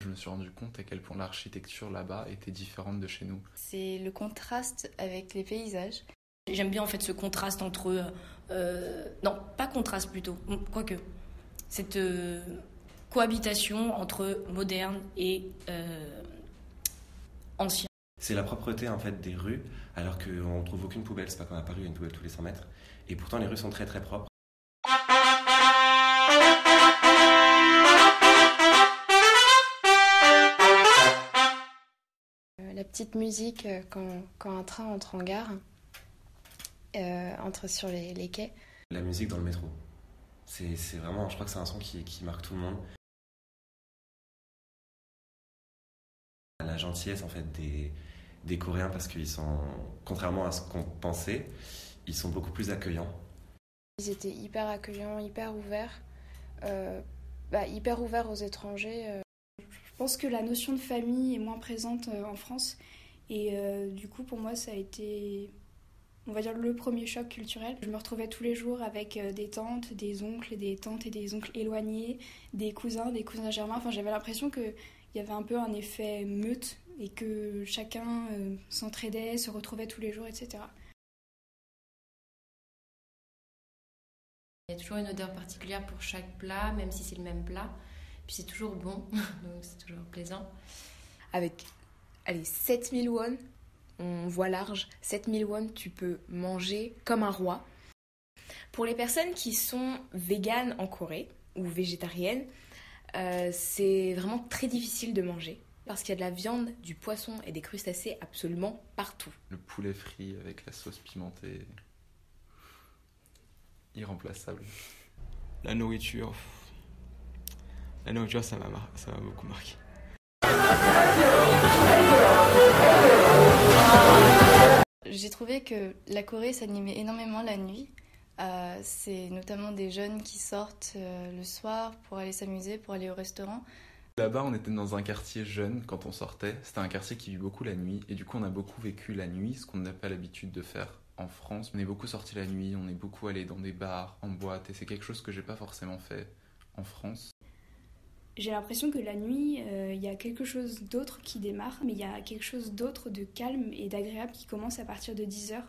je me suis rendu compte à quel point l'architecture là-bas était différente de chez nous. C'est le contraste avec les paysages. J'aime bien en fait ce contraste entre... non, pas contraste plutôt, quoique. Cette cohabitation entre moderne et ancien. C'est la propreté en fait des rues, alors qu'on ne trouve aucune poubelle. C'est pas comme à Paris, il y a une poubelle tous les 100 mètres. Et pourtant les rues sont très très propres. La petite musique quand un train entre en gare, entre sur les quais. La musique dans le métro. C'est vraiment, je crois que c'est un son qui marque tout le monde. La gentillesse en fait des Coréens, parce qu'ils sont, contrairement à ce qu'on pensait, ils sont beaucoup plus accueillants. Ils étaient hyper accueillants, hyper ouverts, hyper ouverts aux étrangers. Je pense que la notion de famille est moins présente en France et du coup pour moi ça a été, on va dire, le premier choc culturel. Je me retrouvais tous les jours avec des tantes, des oncles, des tantes et des oncles éloignés, des cousins germains. Enfin, j'avais l'impression qu'il y avait un peu un effet meute et que chacun s'entraidait, se retrouvait tous les jours, etc. Il y a toujours une odeur particulière pour chaque plat, même si c'est le même plat. Puis c'est toujours bon, donc c'est toujours plaisant. Avec 7000 won, on voit large, 7000 won, tu peux manger comme un roi. Pour les personnes qui sont véganes en Corée ou végétariennes, c'est vraiment très difficile de manger parce qu'il y a de la viande, du poisson et des crustacés absolument partout. Le poulet frit avec la sauce pimentée, irremplaçable. La nourriture, ça m'a beaucoup marqué. J'ai trouvé que la Corée s'animait énormément la nuit. C'est notamment des jeunes qui sortent le soir pour aller s'amuser, pour aller au restaurant. Là-bas, on était dans un quartier jeune quand on sortait. C'était un quartier qui vit beaucoup la nuit. Et du coup, on a beaucoup vécu la nuit, ce qu'on n'a pas l'habitude de faire en France. On est beaucoup sortis la nuit, on est beaucoup allé dans des bars, en boîte. Et c'est quelque chose que j'ai pas forcément fait en France. J'ai l'impression que la nuit, il y a quelque chose d'autre qui démarre, mais il y a quelque chose d'autre de calme et d'agréable qui commence à partir de 10h.